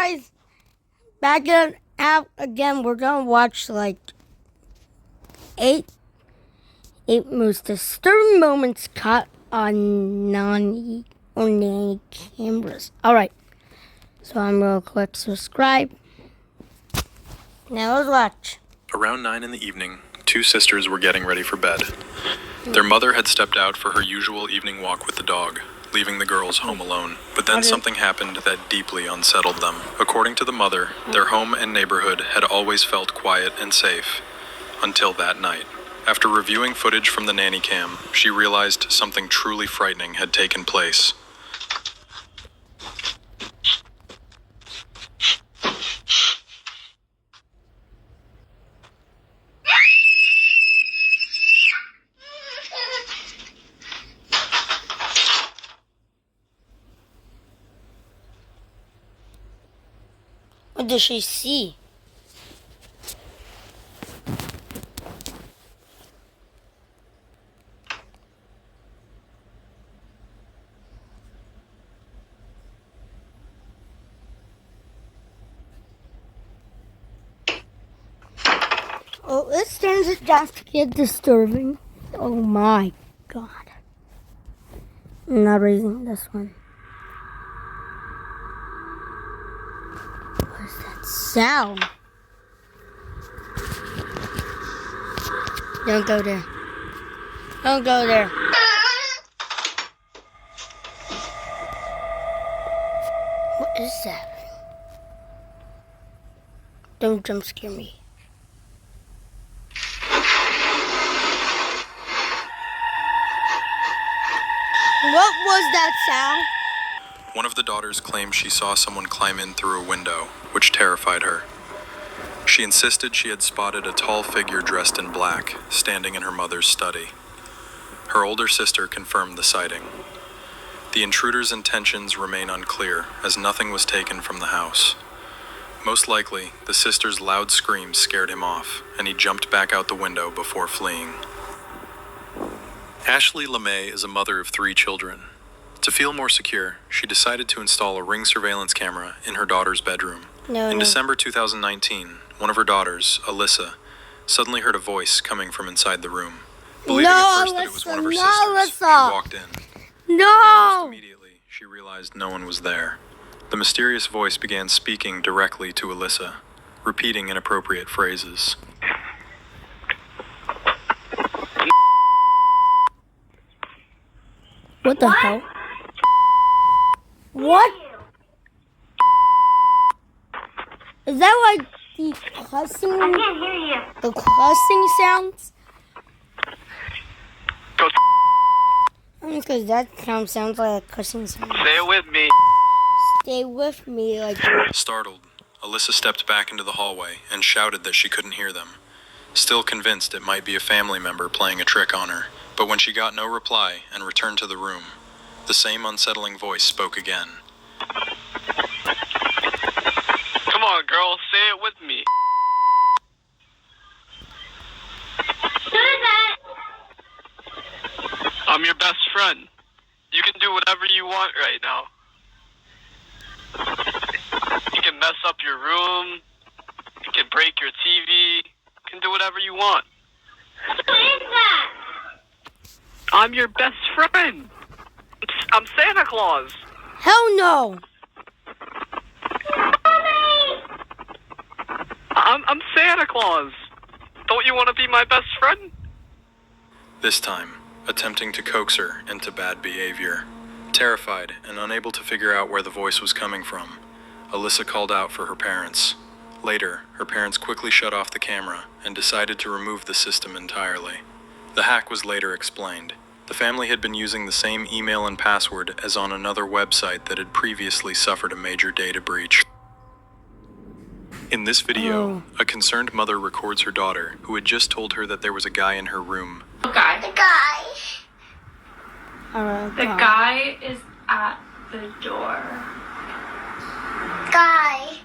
guys, back in out again. We're gonna watch like eight most disturbing moments caught on nanny cameras. All right, so I'm real quick. Subscribe. Now let's watch. Around 9 in the evening, two sisters were getting ready for bed. Their mother had stepped out for her usual evening walk with the dog, leaving the girls home alone. But then something happened that deeply unsettled them. According to the mother, their home and neighborhood had always felt quiet and safe, until that night. After reviewing footage from the nanny cam, she realized something truly frightening had taken place. What does she see? Oh, this starts to get disturbing. Oh my god. I'm not raising this one. What is that sound? Don't go there. Don't go there. What is that? Don't jump scare me. What was that sound? One of the daughters claimed she saw someone climb in through a window, which terrified her. She insisted she had spotted a tall figure dressed in black, standing in her mother's study. Her older sister confirmed the sighting. The intruder's intentions remain unclear, as nothing was taken from the house. Most likely, the sister's loud screams scared him off, and he jumped back out the window before fleeing. Ashley LeMay is a mother of 3 children. To feel more secure, she decided to install a Ring surveillance camera in her daughter's bedroom. In December 2019, one of her daughters, Alyssa, suddenly heard a voice coming from inside the room. Believing at first that it was one of her sisters, she walked in. Almost immediately, she realized no one was there. The mysterious voice began speaking directly to Alyssa, repeating inappropriate phrases. What the hell? What? Is that like the cussing? I can't hear you. The cussing sounds? Because that sounds like a cussing sound. Stay with me. Stay with me, like. Startled, Alyssa stepped back into the hallway and shouted that she couldn't hear them, still convinced it might be a family member playing a trick on her. But when she got no reply and returned to the room, the same unsettling voice spoke again. Come on, girl, say it with me. Who is that? I'm your best friend. You can do whatever you want right now. You can mess up your room. You can break your TV. You can do whatever you want. Who is that? I'm your best friend. I'm Santa Claus. Hell no! I'm Santa Claus. Don't you want to be my best friend? This time, attempting to coax her into bad behavior. Terrified and unable to figure out where the voice was coming from, Alyssa called out for her parents. Later, her parents quickly shut off the camera and decided to remove the system entirely. The hack was later explained. The family had been using the same email and password as on another website that had previously suffered a major data breach. In this video, a concerned mother records her daughter, who had just told her that there was a guy in her room. The guy. Alright. The guy is at the door. Guy.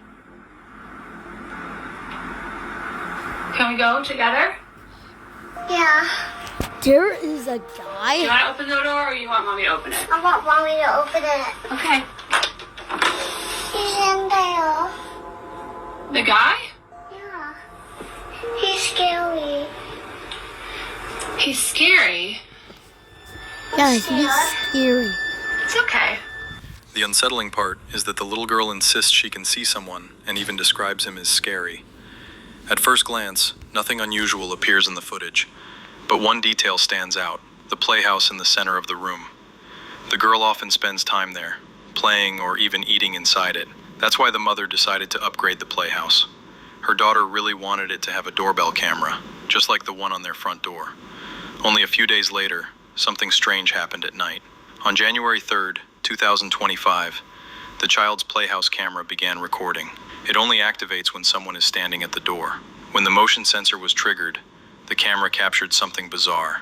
Can we go together? Yeah. There is a Do you guy. want to open the door or you want mommy to open it? I want mommy to open it. Okay. He's in there. The guy? Yeah. He's scary. He's scary. Yeah, he's scary. It's okay. The unsettling part is that the little girl insists she can see someone and even describes him as scary. At first glance, nothing unusual appears in the footage, but one detail stands out: the playhouse in the center of the room. The girl often spends time there, playing or even eating inside it. That's why the mother decided to upgrade the playhouse. Her daughter really wanted it to have a doorbell camera, just like the one on their front door. Only a few days later, something strange happened at night. On January 3rd, 2025, the child's playhouse camera began recording. It only activates when someone is standing at the door. When the motion sensor was triggered, the camera captured something bizarre.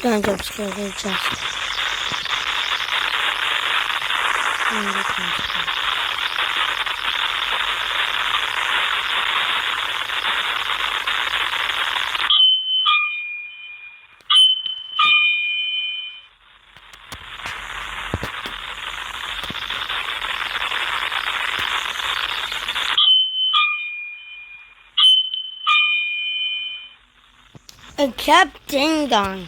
Don't jump scare, they're just. It kept ding-dong.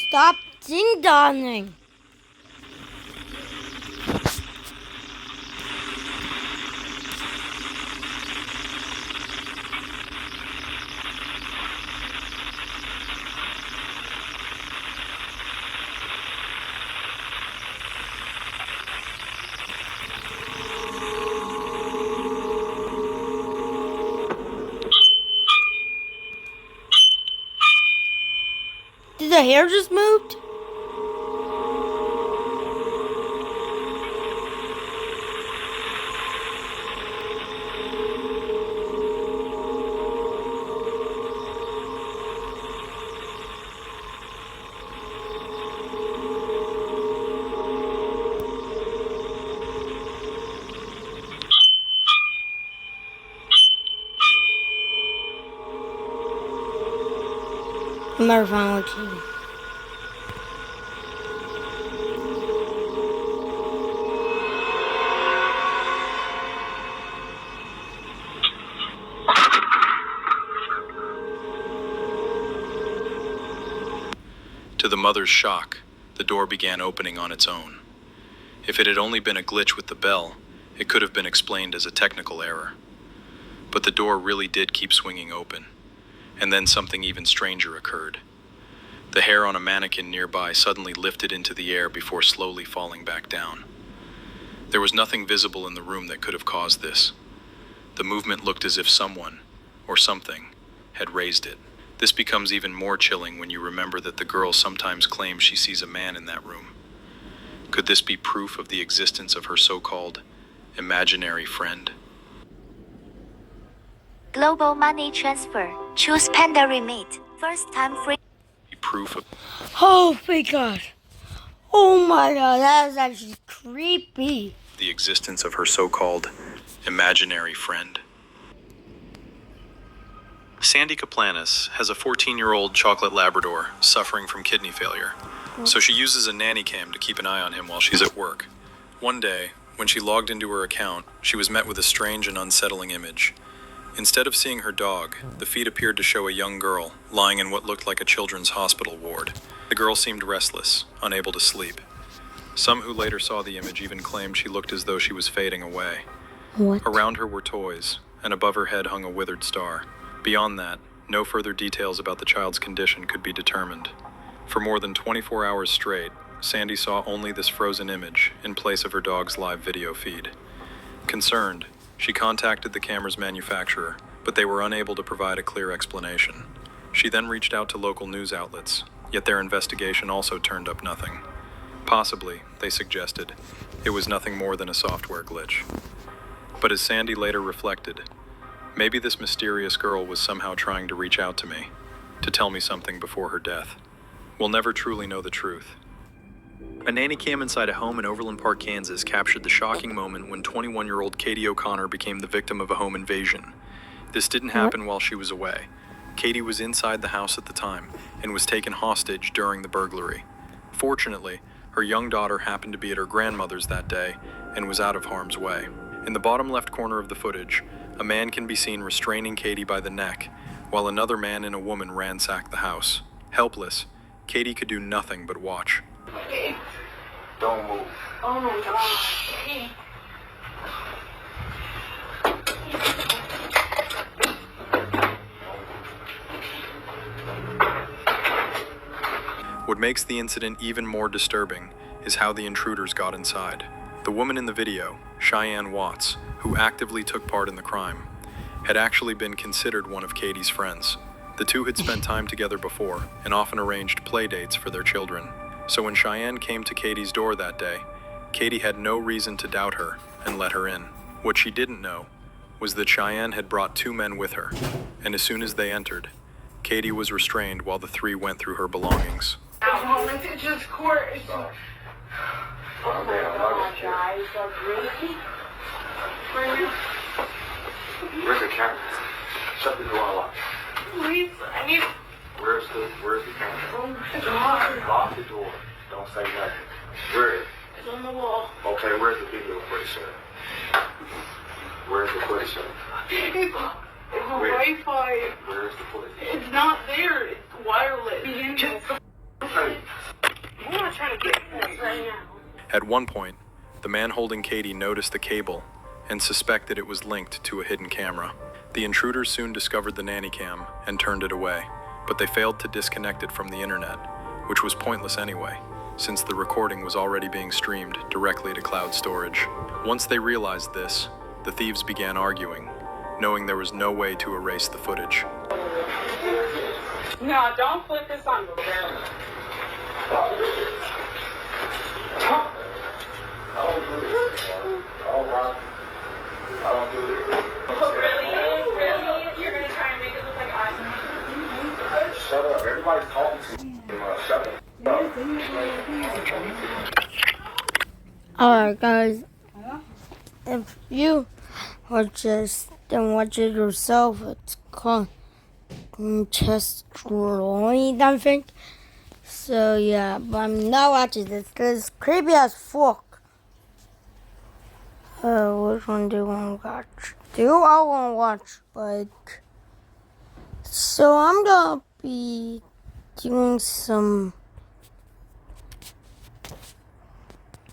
Stop ding-donging. Did the hair just moved? I'm never found one TV. To the mother's shock, the door began opening on its own. If it had only been a glitch with the bell, it could have been explained as a technical error. But the door really did keep swinging open, and then something even stranger occurred. The hair on a mannequin nearby suddenly lifted into the air before slowly falling back down. There was nothing visible in the room that could have caused this. The movement looked as if someone, or something, had raised it. This becomes even more chilling when you remember that the girl sometimes claims she sees a man in that room. Could this be proof of the existence of her so-called imaginary friend? Global money transfer. Choose Panda Remit. First time free. Proof of Oh my god. Oh my god, that is actually creepy. the existence of her so-called imaginary friend. Sandy Kaplanis has a 14-year-old chocolate Labrador suffering from kidney failure, so she uses a nanny cam to keep an eye on him while she's at work. One day, when she logged into her account, she was met with a strange and unsettling image. Instead of seeing her dog, the feed appeared to show a young girl lying in what looked like a children's hospital ward. The girl seemed restless, unable to sleep. Some who later saw the image even claimed she looked as though she was fading away. What? Around her were toys, and above her head hung a withered star. Beyond that, no further details about the child's condition could be determined. For more than 24 hours straight, Sandy saw only this frozen image in place of her dog's live video feed. Concerned, she contacted the camera's manufacturer, but they were unable to provide a clear explanation. She then reached out to local news outlets, yet their investigation also turned up nothing. Possibly, they suggested, it was nothing more than a software glitch. But as Sandy later reflected, maybe this mysterious girl was somehow trying to reach out to me, to tell me something before her death. We'll never truly know the truth. A nanny cam inside a home in Overland Park, Kansas captured the shocking moment when 21-year-old Katie O'Connor became the victim of a home invasion. This didn't happen while she was away. Katie was inside the house at the time and was taken hostage during the burglary. Fortunately, her young daughter happened to be at her grandmother's that day and was out of harm's way. In the bottom left corner of the footage, a man can be seen restraining Katie by the neck, while another man and a woman ransack the house. Helpless, Katie could do nothing but watch. Don't move. Oh my gosh. What makes the incident even more disturbing is how the intruders got inside. The woman in the video, Cheyenne Watts, who actively took part in the crime, had actually been considered one of Katie's friends. The two had spent time together before and often arranged play dates for their children. So when Cheyenne came to Katie's door that day, Katie had no reason to doubt her and let her in. What she didn't know was that Cheyenne had brought two men with her, and as soon as they entered, Katie was restrained while the three went through her belongings. It's just court. It's just... Oh my guys, like really? Where's the camera? Shut the door lock. Please, I need... Where's the camera? Oh my god. Lock the door. Don't say nothing. Where is it? It's on the wall. Okay, where's the video footage at? Where's the footage at? It's on Wi-Fi. Where's the footage? It's not there. It's wireless. Just Hey. I'm not trying to get this right now. At one point, the man holding Katie noticed the cable and suspected it was linked to a hidden camera. The intruders soon discovered the nanny cam and turned it away, but they failed to disconnect it from the internet, which was pointless anyway, since the recording was already being streamed directly to cloud storage. Once they realized this, the thieves began arguing, knowing there was no way to erase the footage. No, don't flip this on the ground. Really? You're gonna try and make it look like I... Shut up. Everybody's talking to me. Shut up. Alright guys, if you watch this, then watch it yourself. It's called Chest Drawing, I think. So yeah, but I'm not watching this because it's creepy as fuck. Which one do you want to watch? Do I want to watch, like... So I'm gonna be doing some...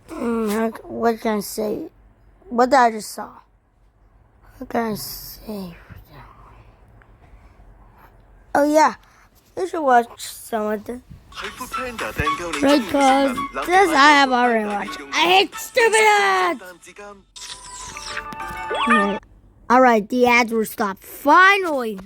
what can I say? What I just saw. What can I say? Oh yeah, you should watch some of the... Because this I have already watched. I hate stupid ads! Alright, the ads were stopped. Finally!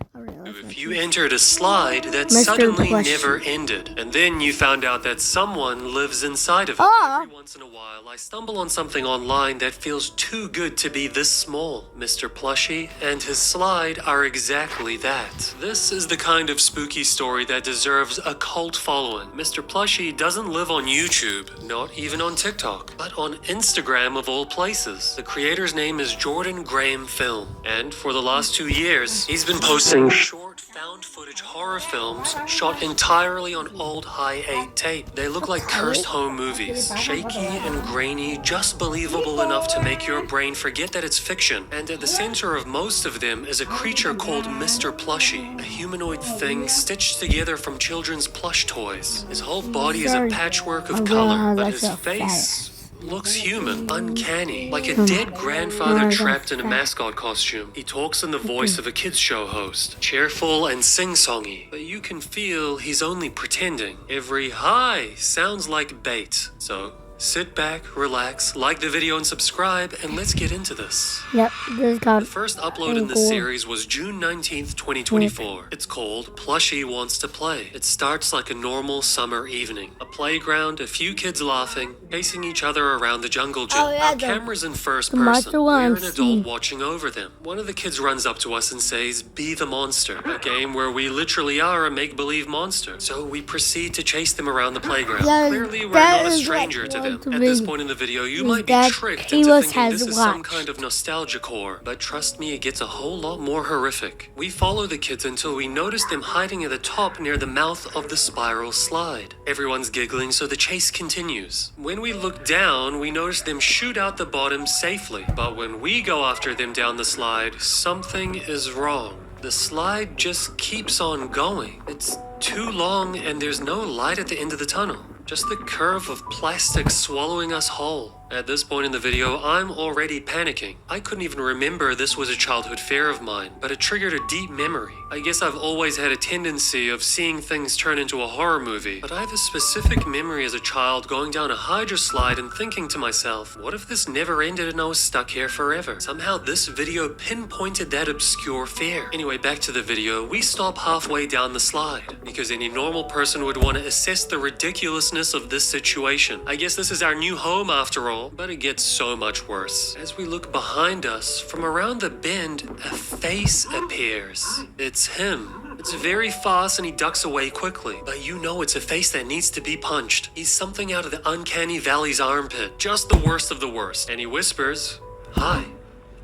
If you entered a slide that Mr. suddenly Plush. never ended, and then you found out that someone lives inside of it. Ah. Every once in a while, I stumble on something online that feels too good to be this small. Mr. Plushie and his slide are exactly that. This is the kind of spooky story that deserves a cult following. Mr. Plushie doesn't live on YouTube, not even on TikTok, but on Instagram of all places. The creator's name is Jordan Graham Film. And for the last 2 years, he's been posting short found footage horror films shot entirely on old high-8 tape. They look like cursed home movies, shaky and grainy, just believable enough to make your brain forget that it's fiction. And at the center of most of them is a creature called Mr. Plushie, a humanoid thing stitched together from children's plush toys. His whole body is a patchwork of color, but his face looks human, uncanny, like a dead grandfather trapped in a mascot costume. He talks in the voice of a kids show host, cheerful and sing-songy, but you can feel he's only pretending. Every hi sounds like bait. So Sit back, relax, like the video and subscribe, and let's get into this. Yep, this got The first upload in this series was June 19th, 2024. It's called Plushie Wants to Play. It starts like a normal summer evening. A playground, a few kids laughing, chasing each other around the jungle gym. Oh, yeah, Our camera's in first monster person. one We're I'm an adult seeing. watching over them. One of the kids runs up to us and says, "Be the monster." A game where we literally are a make-believe monster. So we proceed to chase them around the playground. Yeah, Clearly, we're that not a is stranger what to I them. want to At this be. point in the video, you Is might be that tricked he into was thinking has this is some watched. kind of nostalgia core, but trust me, it gets a whole lot more horrific. We follow the kids until we notice them hiding at the top near the mouth of the spiral slide. Everyone's giggling, so the chase continues. When we look down, we notice them shoot out the bottom safely, but when we go after them down the slide, something is wrong. The slide just keeps on going. It's too long and there's no light at the end of the tunnel. Just the curve of plastic swallowing us whole. At this point in the video, I'm already panicking. I couldn't even remember this was a childhood fear of mine, but it triggered a deep memory. I guess I've always had a tendency of seeing things turn into a horror movie, but I have a specific memory as a child going down a hydro slide and thinking to myself, what if this never ended and I was stuck here forever? Somehow this video pinpointed that obscure fear. Anyway, back to the video. We stop halfway down the slide, because any normal person would want to assess the ridiculousness of this situation. I guess this is our new home after all. But it gets so much worse. As we look behind us, from around the bend, a face appears. It's him. It's very fast and he ducks away quickly. But you know it's a face that needs to be punched. He's something out of the uncanny valley's armpit. Just the worst of the worst. And he whispers, "Hi.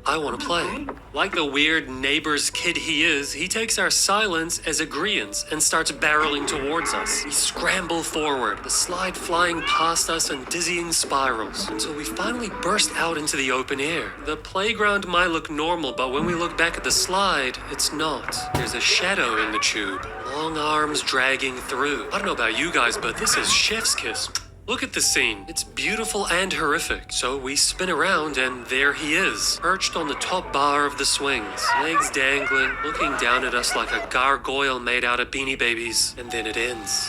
I want to play." Like the weird neighbor's kid he is, he takes our silence as agreeance and starts barreling towards us. We scramble forward, the slide flying past us in dizzying spirals, until we finally burst out into the open air. The playground might look normal, but when we look back at the slide, it's not. There's a shadow in the tube, long arms dragging through. I don't know about you guys, but this is chef's kiss. Look at the scene. It's beautiful and horrific. So we spin around and there he is, perched on the top bar of the swings, legs dangling, looking down at us like a gargoyle made out of Beanie Babies. And then it ends.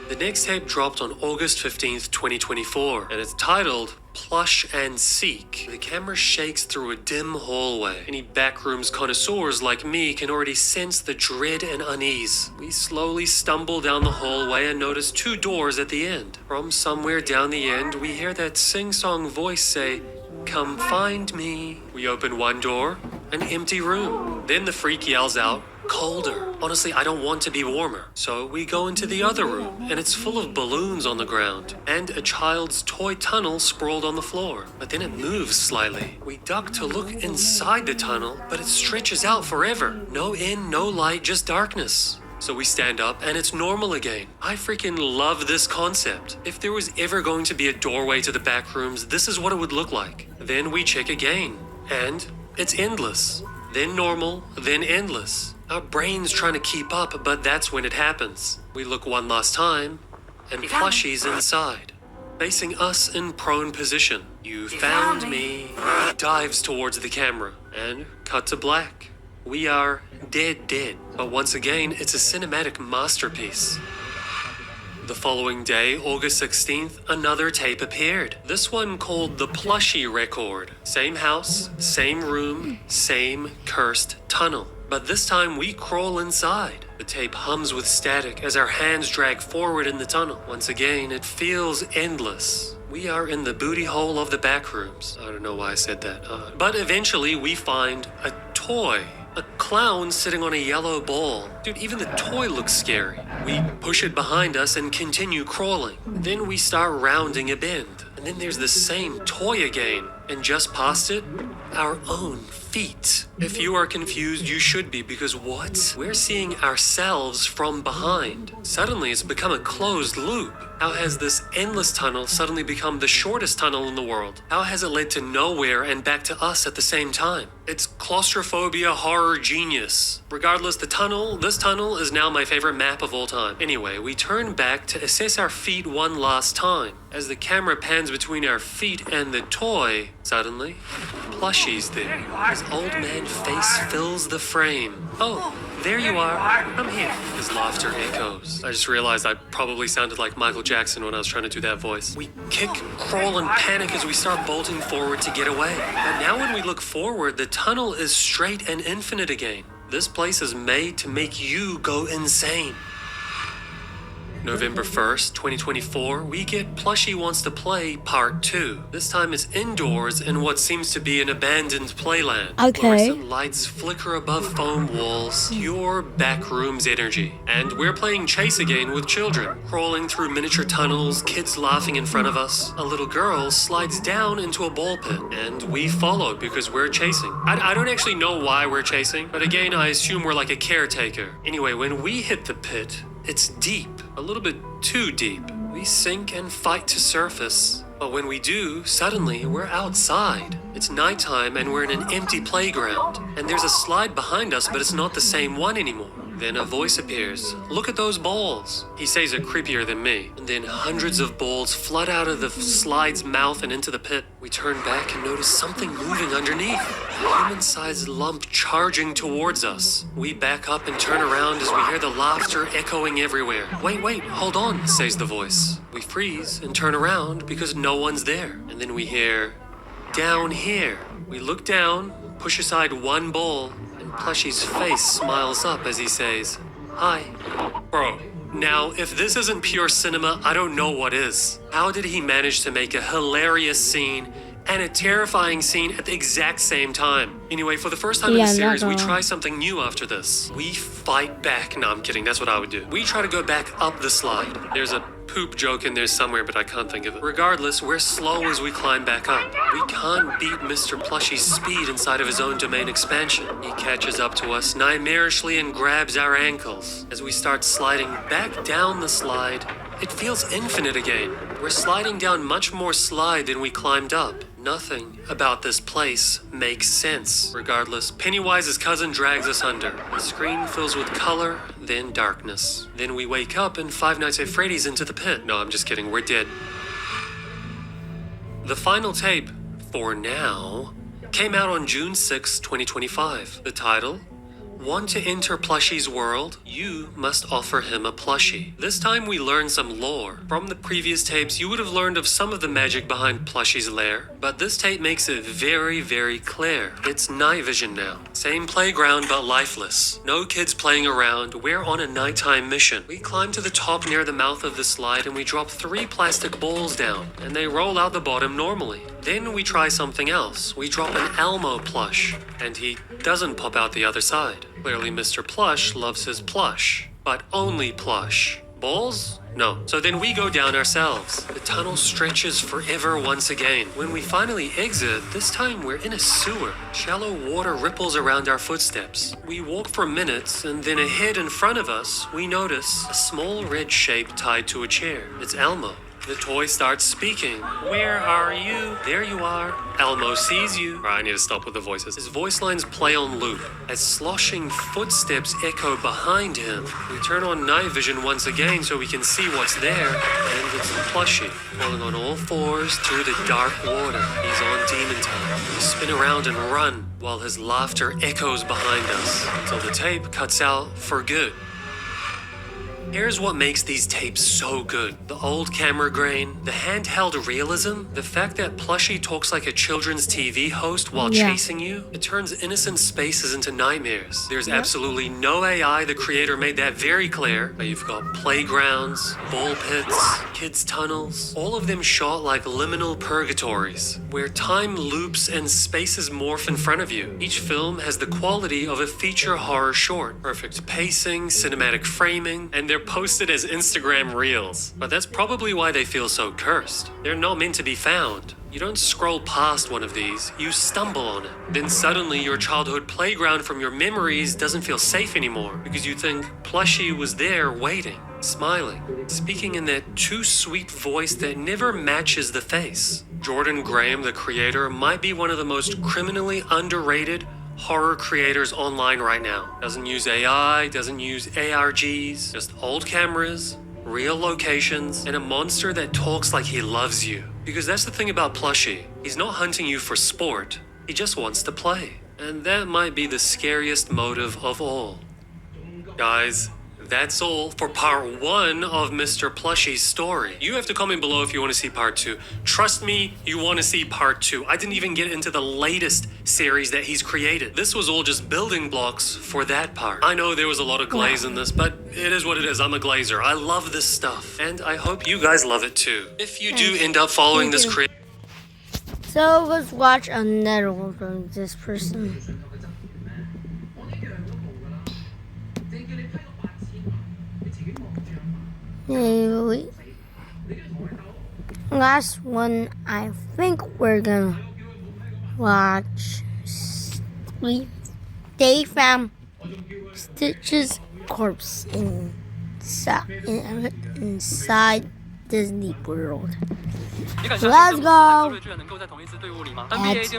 The next tape dropped on August 15th, 2024, and it's titled Plush and Seek. The camera shakes through a dim hallway. Any backrooms connoisseurs like me can already sense the dread and unease. We slowly stumble down the hallway and notice two doors at the end. From somewhere down the end, we hear that sing-song voice say, "Come find me." We open one door, an empty room. Then the freak yells out, "Colder." Honestly, I don't want to be warmer. So we go into the other room, and it's full of balloons on the ground, and a child's toy tunnel sprawled on the floor. But then it moves slightly. We duck to look inside the tunnel, but it stretches out forever. No end, no light, just darkness. So we stand up, and it's normal again. I freaking love this concept. If there was ever going to be a doorway to the back rooms, this is what it would look like. Then we check again, and it's endless. Then normal, then endless. Our brain's trying to keep up, but that's when it happens. We look one last time, and Plushie's inside, facing us in prone position. "You found me." He dives towards the camera, and cut to black. We are dead. But once again, it's a cinematic masterpiece. The following day, August 16th, another tape appeared. This one called the Plushie Record. Same house, same room, same cursed tunnel. But this time we crawl inside. The tape hums with static as our hands drag forward in the tunnel. Once again, it feels endless. We are in the booty hole of the back rooms. I don't know why I said that. But eventually we find a toy. A clown sitting on a yellow ball. Dude, even the toy looks scary. We push it behind us and continue crawling. Then we start rounding a bend. And then there's the same toy again. And just past it, our own feet. If you are confused, you should be, because what? We're seeing ourselves from behind. Suddenly, it's become a closed loop. How has this endless tunnel suddenly become the shortest tunnel in the world? How has it led to nowhere and back to us at the same time? It's claustrophobia horror genius. Regardless, this tunnel is now my favorite map of all time. Anyway, we turn back to assess our feet one last time. As the camera pans between our feet and the toy, suddenly, Plushie's there. His old man face fills the frame. Oh, there you are. I'm here. His laughter echoes. I just realized I probably sounded like Michael Jackson when I was trying to do that voice. We kick, crawl, and panic as we start bolting forward to get away. But now when we look forward, the tunnel is straight and infinite again. This place is made to make you go insane. November 1st, 2024, we get Plushie Wants to Play Part 2. This time it's indoors in what seems to be an abandoned playland. Okay. Fluorescent lights flicker above foam walls, pure backrooms energy. And we're playing chase again with children, crawling through miniature tunnels, kids laughing in front of us. A little girl slides down into a ball pit, and we follow because we're chasing. I don't actually know why we're chasing, but again, I assume we're like a caretaker. Anyway, when we hit the pit, it's deep, a little bit too deep. We sink and fight to surface. But when we do, suddenly we're outside. It's nighttime and we're in an empty playground. And there's a slide behind us, but it's not the same one anymore. Then a voice appears. Look at those balls. He says it creepier than me. And then hundreds of balls flood out of the slide's mouth and into the pit. We turn back and notice something moving underneath. A human-sized lump charging towards us. We back up and turn around as we hear the laughter echoing everywhere. Wait, hold on, says the voice. We freeze and turn around because no one's there. And then we hear, down here. We look down, push aside one ball, and Plushie's face smiles up as he says, hi. Bro, now if this isn't pure cinema, I don't know what is. How did he manage to make a hilarious scene and a terrifying scene at the exact same time? Anyway, for the first time in the series, we try something new after this. We fight back. No, I'm kidding. That's what I would do. We try to go back up the slide. There's a poop joke in there somewhere, but I can't think of it. Regardless, we're slow as we climb back up. We can't beat Mr. Plushie's speed inside of his own domain expansion. He catches up to us nightmarishly and grabs our ankles. As we start sliding back down the slide, it feels infinite again. We're sliding down much more slide than we climbed up. Nothing about this place makes sense. Regardless, Pennywise's cousin drags us under. The screen fills with color, then darkness. Then we wake up in Five Nights at Freddy's into the pit. No, I'm just kidding, we're dead. The final tape, for now, came out on June 6, 2025. The title, Want to enter Plushie's world? You must offer him a plushie. This time we learn some lore. From the previous tapes, you would have learned of some of the magic behind Plushie's lair, but this tape makes it very, very clear. It's night vision now. Same playground, but lifeless. No kids playing around. We're on a nighttime mission. We climb to the top near the mouth of the slide and we drop 3 plastic balls down, and they roll out the bottom normally. Then we try something else. We drop an Elmo plush, and he doesn't pop out the other side. Clearly, Mr. Plush loves his plush, but only plush. Balls? No. So then we go down ourselves. The tunnel stretches forever once again. When we finally exit, this time we're in a sewer. Shallow water ripples around our footsteps. We walk for minutes, and then ahead in front of us, we notice a small red shape tied to a chair. It's Elmo. The toy starts speaking. Where are you? There you are. Elmo sees you. I need to stop with the voices. His voice lines play on loop as sloshing footsteps echo behind him. We turn on night vision once again so we can see what's there, and it's Plushie, falling on all fours through the dark water. He's on demon time. We spin around and run while his laughter echoes behind us until the tape cuts out for good. Here's what makes these tapes so good. The old camera grain, the handheld realism, the fact that Plushie talks like a children's TV host while chasing you. It turns innocent spaces into nightmares. There's absolutely no AI. The creator made that very clear. But you've got playgrounds, ball pits, kids' tunnels, all of them shot like liminal purgatories, where time loops and spaces morph in front of you. Each film has the quality of a feature horror short. Perfect pacing, cinematic framing, and they're posted as Instagram reels. But that's probably why they feel so cursed. They're not meant to be found. You don't scroll past one of these, you stumble on it. Then suddenly your childhood playground from your memories doesn't feel safe anymore because you think Plushie was there waiting, smiling, speaking in that too sweet voice that never matches the face. Jordan Graham, the creator, might be one of the most criminally underrated horror creators online right now. Doesn't use AI, doesn't use ARGs, just old cameras, real locations, and a monster that talks like he loves you. Because that's the thing about Plushie. He's not hunting you for sport, he just wants to play. And that might be the scariest motive of all. Guys, that's all for part 1 of Mr. Plushie's story. You have to comment below if you want to see part 2. Trust me, you want to see part 2. I didn't even get into the latest series that he's created. This was all just building blocks for that part. I know there was a lot of glaze in this, but it is what it is. I'm a glazer. I love this stuff, and I hope you guys love it too. If you do end up following this creator... So let's watch another one from this person. Anyway, last one I think we're gonna watch. They found Stitch's corpse inside Disney World. Let's go! Alright,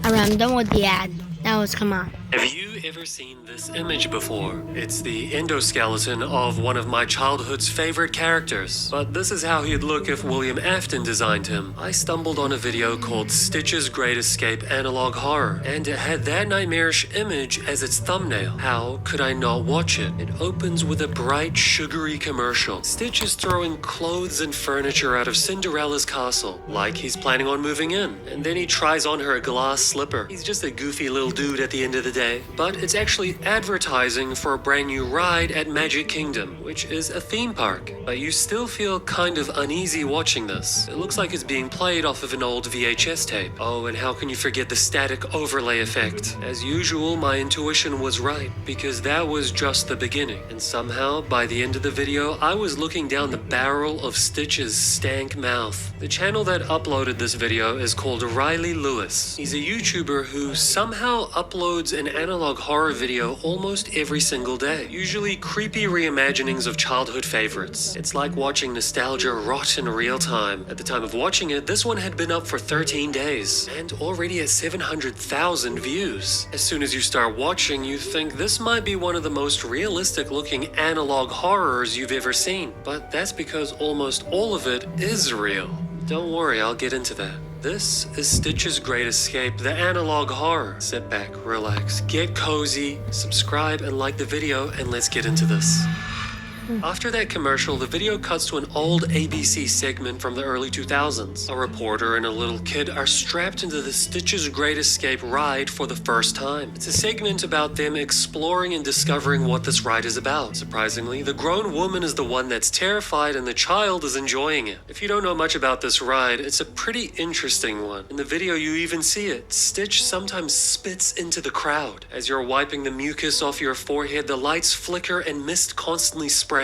I'm done with the ad. Now let's come on. Have you ever seen this image before? It's the endoskeleton of one of my childhood's favorite characters. But this is how he'd look if William Afton designed him. I stumbled on a video called Stitch's Great Escape Analog Horror, and it had that nightmarish image as its thumbnail. How could I not watch it? It opens with a bright, sugary commercial. Stitch is throwing clothes and furniture out of Cinderella's castle, like he's planning on moving in. And then he tries on her a glass slipper. He's just a goofy little dude at the end of the day. But it's actually advertising for a brand new ride at Magic Kingdom, which is a theme park. But you still feel kind of uneasy watching this. It looks like it's being played off of an old VHS tape. Oh, and how can you forget the static overlay effect? As usual, my intuition was right, because that was just the beginning. And somehow, by the end of the video, I was looking down the barrel of Stitch's stank mouth. The channel that uploaded this video is called Riley Lewis. He's a YouTuber who somehow uploads an analog horror video almost every single day. Usually creepy reimaginings of childhood favorites. It's like watching nostalgia rot in real time. At the time of watching it, this one had been up for 13 days and already at 700,000 views. As soon as you start watching, you think this might be one of the most realistic looking analog horrors you've ever seen. But that's because almost all of it is real. Don't worry, I'll get into that. This is Stitch's Great Escape, the analog horror. Sit back, relax, get cozy, subscribe and like the video, and let's get into this. After that commercial, the video cuts to an old ABC segment from the early 2000s. A reporter and a little kid are strapped into the Stitch's Great Escape ride for the first time. It's a segment about them exploring and discovering what this ride is about. Surprisingly, the grown woman is the one that's terrified and the child is enjoying it. If you don't know much about this ride, it's a pretty interesting one. In the video, you even see it. Stitch sometimes spits into the crowd. As you're wiping the mucus off your forehead, the lights flicker and mist constantly sprays.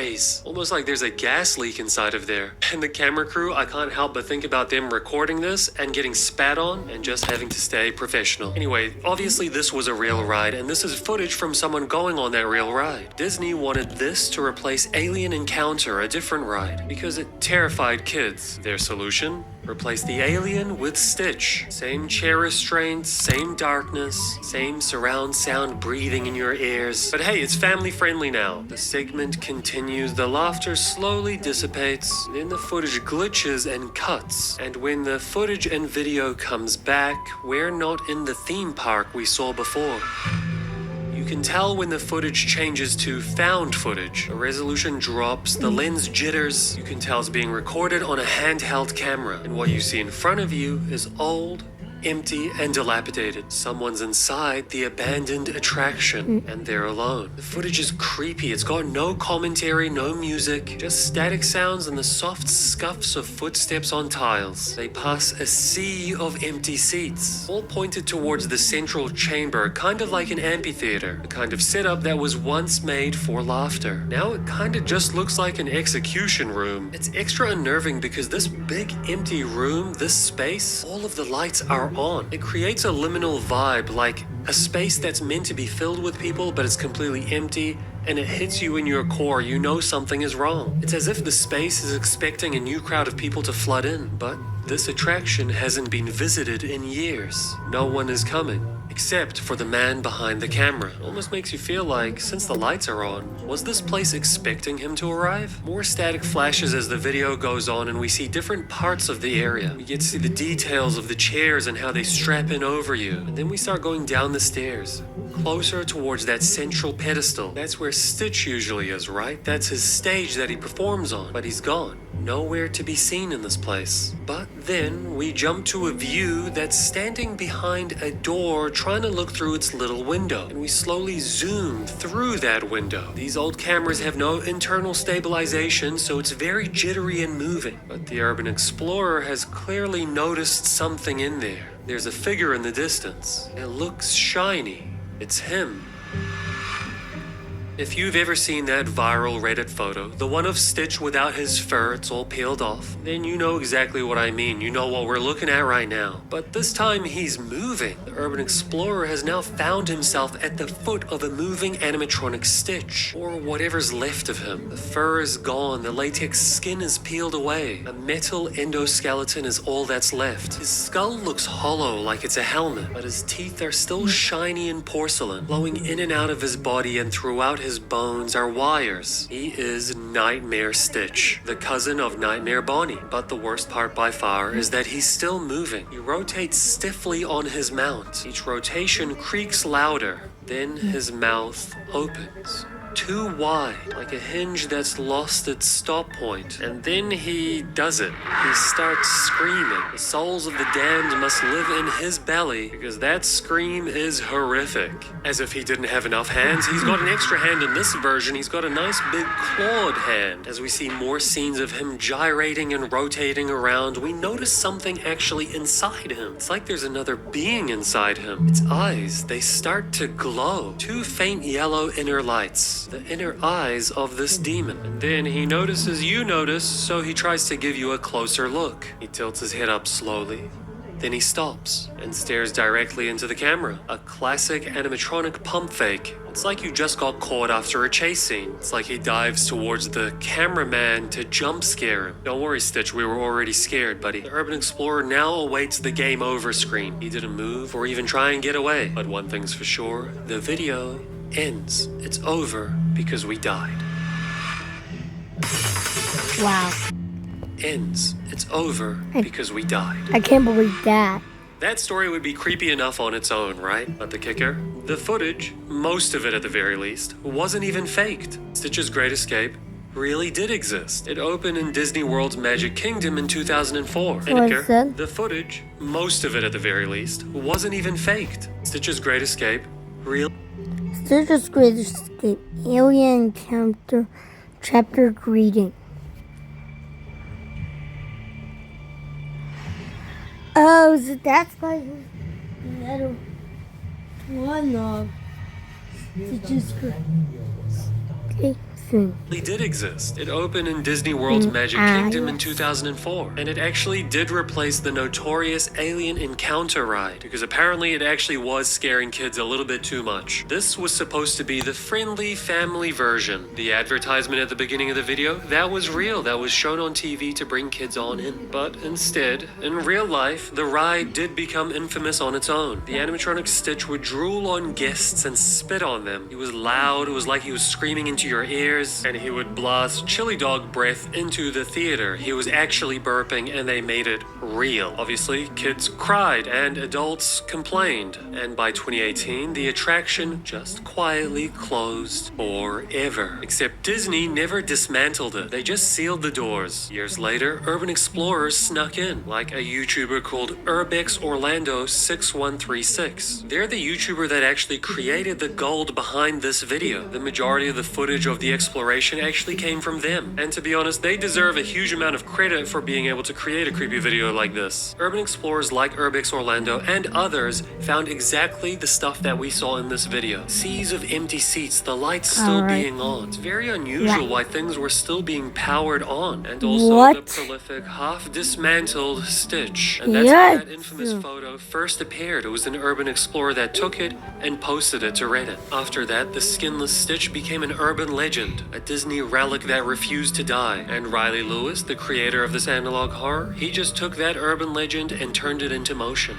Almost like there's a gas leak inside of there. And the camera crew, I can't help but think about them recording this and getting spat on and just having to stay professional. Anyway, obviously this was a real ride, and this is footage from someone going on that real ride. Disney wanted this to replace Alien Encounter, a different ride, because it terrified kids. Their solution? Replace the alien with Stitch. Same chair restraints, same darkness, same surround sound breathing in your ears. But hey, it's family friendly now. The segment continues, the laughter slowly dissipates, then the footage glitches and cuts. And when the footage and video comes back, we're not in the theme park we saw before. You can tell when the footage changes to found footage. The resolution drops, the lens jitters. You can tell it's being recorded on a handheld camera. And what you see in front of you is old, empty, and dilapidated. Someone's inside the abandoned attraction, and they're alone. The footage is creepy. It's got no commentary, no music, just static sounds and the soft scuffs of footsteps on tiles. They pass a sea of empty seats, all pointed towards the central chamber, kind of like an amphitheater, the kind of setup that was once made for laughter. Now it kind of just looks like an execution room. It's extra unnerving because this big empty room, this space, all of the lights are on. It creates a liminal vibe, like a space that's meant to be filled with people, but it's completely empty, and it hits you in your core. You know something is wrong. It's as if the space is expecting a new crowd of people to flood in, but this attraction hasn't been visited in years. No one is coming. Except for the man behind the camera. It almost makes you feel like, since the lights are on, was this place expecting him to arrive? More static flashes as the video goes on and we see different parts of the area. We get to see the details of the chairs and how they strap in over you. And then we start going down the stairs, closer towards that central pedestal. That's where Stitch usually is, right? That's his stage that he performs on. But he's gone. Nowhere to be seen in this place. But then we jump to a view that's standing behind a door trying to look through its little window. And we slowly zoom through that window. These old cameras have no internal stabilization, so it's very jittery and moving. But the urban explorer has clearly noticed something in there. There's a figure in the distance. It looks shiny. It's him. If you've ever seen that viral Reddit photo, the one of Stitch without his fur, it's all peeled off, then you know exactly what I mean. You know what we're looking at right now. But this time he's moving. The urban explorer has now found himself at the foot of a moving animatronic Stitch, or whatever's left of him. The fur is gone, the latex skin is peeled away. A metal endoskeleton is all that's left. His skull looks hollow like it's a helmet, but his teeth are still shiny and porcelain, flowing in and out of his body, and throughout his bones are wires. He is Nightmare Stitch, the cousin of Nightmare Bonnie. But the worst part by far is that he's still moving. He rotates stiffly on his mount. Each rotation creaks louder. Then his mouth opens. Too wide, like a hinge that's lost its stop point. And then he does it. He starts screaming. The souls of the damned must live in his belly, because that scream is horrific. As if he didn't have enough hands, he's got an extra hand in this version. He's got a nice big clawed hand. As we see more scenes of him gyrating and rotating around, we notice something actually inside him. It's like there's another being inside him. Its eyes, they start to glow. Two faint yellow inner lights. The inner eyes of this demon. And then he notices you notice, so he tries to give you a closer look. He tilts his head up slowly. Then he stops and stares directly into the camera. A classic animatronic pump fake. It's like you just got caught after a chase scene. It's like he dives towards the cameraman to jump scare him. Don't worry, Stitch, we were already scared, buddy. The urban explorer now awaits the game over screen. He didn't move or even try and get away. But one thing's for sure, the video ends. It's over because we died. Wow. Ends. It's over because we died. I can't believe that. That story would be creepy enough on its own, right? But the kicker? The footage, most of it at the very least, wasn't even faked. Stitch's Great Escape really did exist. It opened in Disney World's Magic Kingdom in 2004. And the footage, most of it at the very least, wasn't even faked. Stitch's Great Escape really... Stitch's Great Escape, Alien Encounter, Chapter Greeting. Oh, so that's like another one of Stitch's Great Escape. It did exist. It opened in Disney World's Magic Kingdom in 2004. And it actually did replace the notorious Alien Encounter ride, because apparently it actually was scaring kids a little bit too much. This was supposed to be the friendly family version. The advertisement at the beginning of the video, that was real. That was shown on TV to bring kids on in. But instead, in real life, the ride did become infamous on its own. The animatronic Stitch would drool on guests and spit on them. He was loud. It was like he was screaming into your ears. And he would blast chili dog breath into the theater. He was actually burping, and they made it real. Obviously, kids cried and adults complained. And by 2018, the attraction just quietly closed forever. Except Disney never dismantled it. They just sealed the doors. Years later, urban explorers snuck in, like a YouTuber called Urbex Orlando 6136. They're the YouTuber that actually created the gold behind this video. The majority of the footage of the exploration actually came from them. And to be honest, they deserve a huge amount of credit for being able to create a creepy video like this. Urban explorers like Urbex Orlando and others found exactly the stuff that we saw in this video. Seas of empty seats, the lights still being on. It's very unusual why things were still being powered on. And also the prolific, half-dismantled Stitch. And that's how that infamous photo first appeared. It was an urban explorer that took it and posted it to Reddit. After that, the skinless Stitch became an urban legend, a Disney relic that refused to die. And Riley Lewis, the creator of this analog horror, he just took that urban legend and turned it into motion.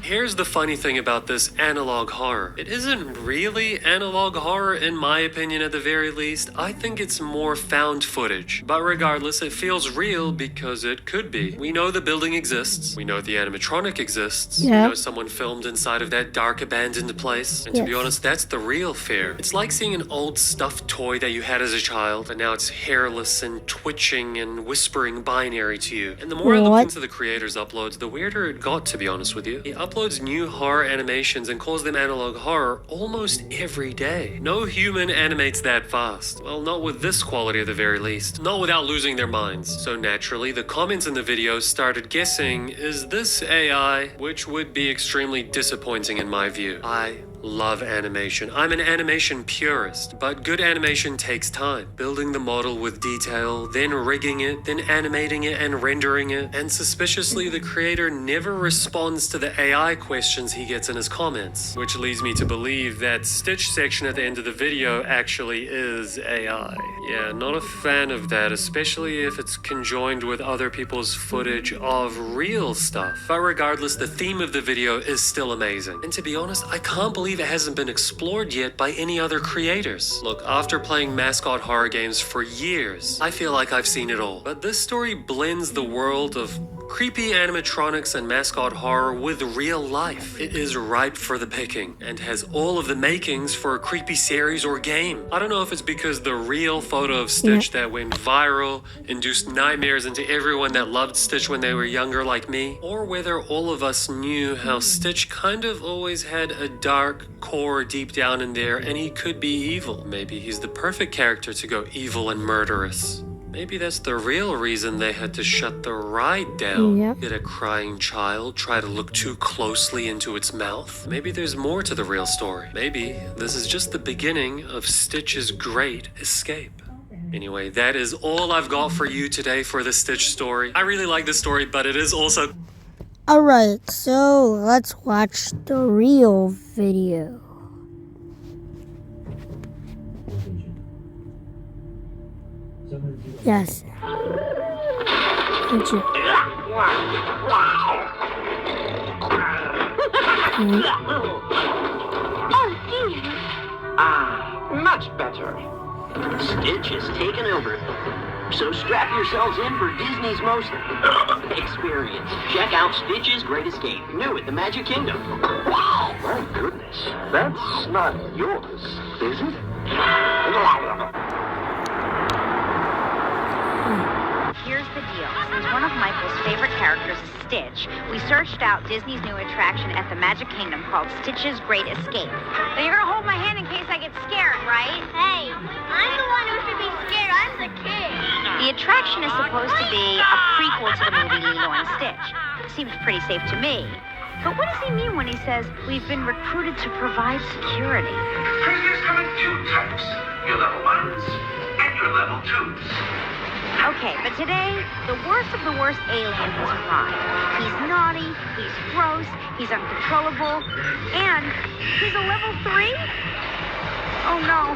Here's the funny thing about this analog horror. It isn't really analog horror in my opinion at the very least. I think it's more found footage. But regardless, it feels real because it could be. We know the building exists. We know the animatronic exists. Yeah. We know someone filmed inside of that dark abandoned place. And to be Yes. honest, that's the real fear. It's like seeing an old stuffed toy that you had as a child, and now it's hairless and twitching and whispering binary to you. And the more I looked What? into the creator's uploads, the weirder it got, to be honest with you. He uploads new horror animations and calls them analog horror almost every day. No human animates that fast. Well, not with this quality at the very least. Not without losing their minds. So naturally, the comments in the video started guessing, is this AI? Which would be extremely disappointing in my view. I love animation. I'm an animation purist, but good animation takes time. Building the model with detail, then rigging it, then animating it and rendering it. And suspiciously, the creator never responds to the AI questions he gets in his comments, which leads me to believe that Stitch section at the end of the video actually is AI. Yeah, not a fan of that, especially if it's conjoined with other people's footage of real stuff. But regardless, the theme of the video is still amazing. And to be honest, I can't believe it hasn't been explored yet by any other creators. Look, after playing mascot horror games for years, I feel like I've seen it all. But this story blends the world of creepy animatronics and mascot horror with real life. It is ripe for the picking and has all of the makings for a creepy series or game. I don't know if it's because the real photo of Stitch that went viral induced nightmares into everyone that loved Stitch when they were younger like me, or whether all of us knew how Stitch kind of always had a dark core deep down in there and he could be evil. Maybe he's the perfect character to go evil and murderous. Maybe that's the real reason they had to shut the ride down. Yep. Did a crying child try to look too closely into its mouth? Maybe there's more to the real story. Maybe this is just the beginning of Stitch's great escape. Anyway, that is all I've got for you today for the Stitch story. I really like this story, but it is also... Alright, so let's watch the real video. Yes. Thank you. Much better. Stitch has taken over. So strap yourselves in for Disney's most experience. Check out Stitch's Great Escape, new at the Magic Kingdom. Wow, my goodness. That's not yours, is it? Here's the deal. Since one of Michael's favorite characters is Stitch, we searched out Disney's new attraction at the Magic Kingdom called Stitch's Great Escape. Now you're gonna hold my hand in case I get scared, right? Hey, I'm the one who should be scared. I'm the kid. The attraction is supposed to be a prequel to the movie Lilo and Stitch. Seems pretty safe to me. But what does he mean when he says we've been recruited to provide security? Prisoners come in two types. Your level 1s and your level 2s. Okay, but today, the worst of the worst alien has arrived. He's naughty, he's gross, he's uncontrollable, and he's a level 3? Oh no.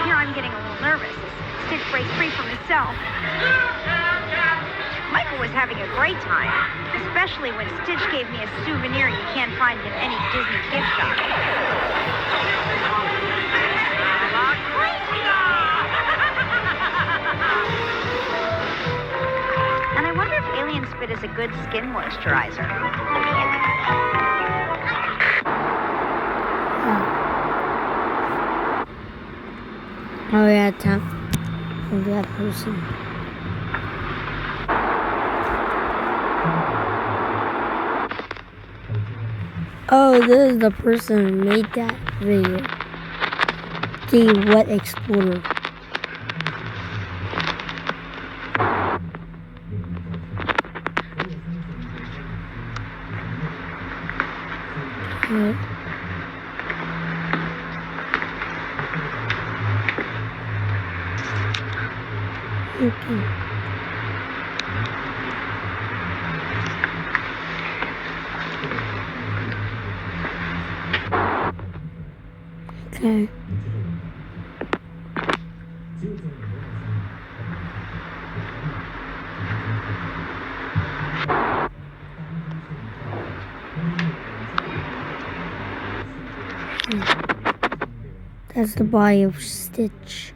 Here I'm getting a little nervous as Stitch breaks free from his cell. Michael was having a great time, especially when Stitch gave me a souvenir you can't find in any Disney gift shop. And I wonder if Alien Spit is a good skin moisturizer. Oh yeah, time for that person. Oh, this is the person who made that video. The Wet Explorer. Okay. Okay. That's the body of Stitch.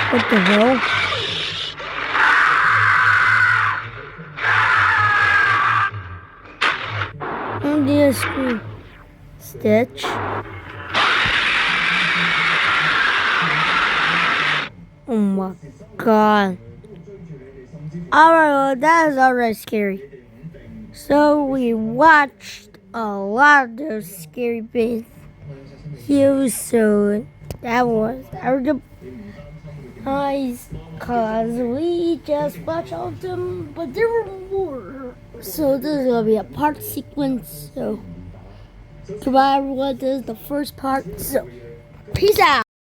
What the hell? Oh dear, screw. Stitch. Oh my god. Alright, well, that is already scary. So we watched a lot of those scary videos. So that was nice, cause we just watched all of them, but there were more. So this is gonna be a part sequence. So goodbye everyone, this is the first part. So peace out.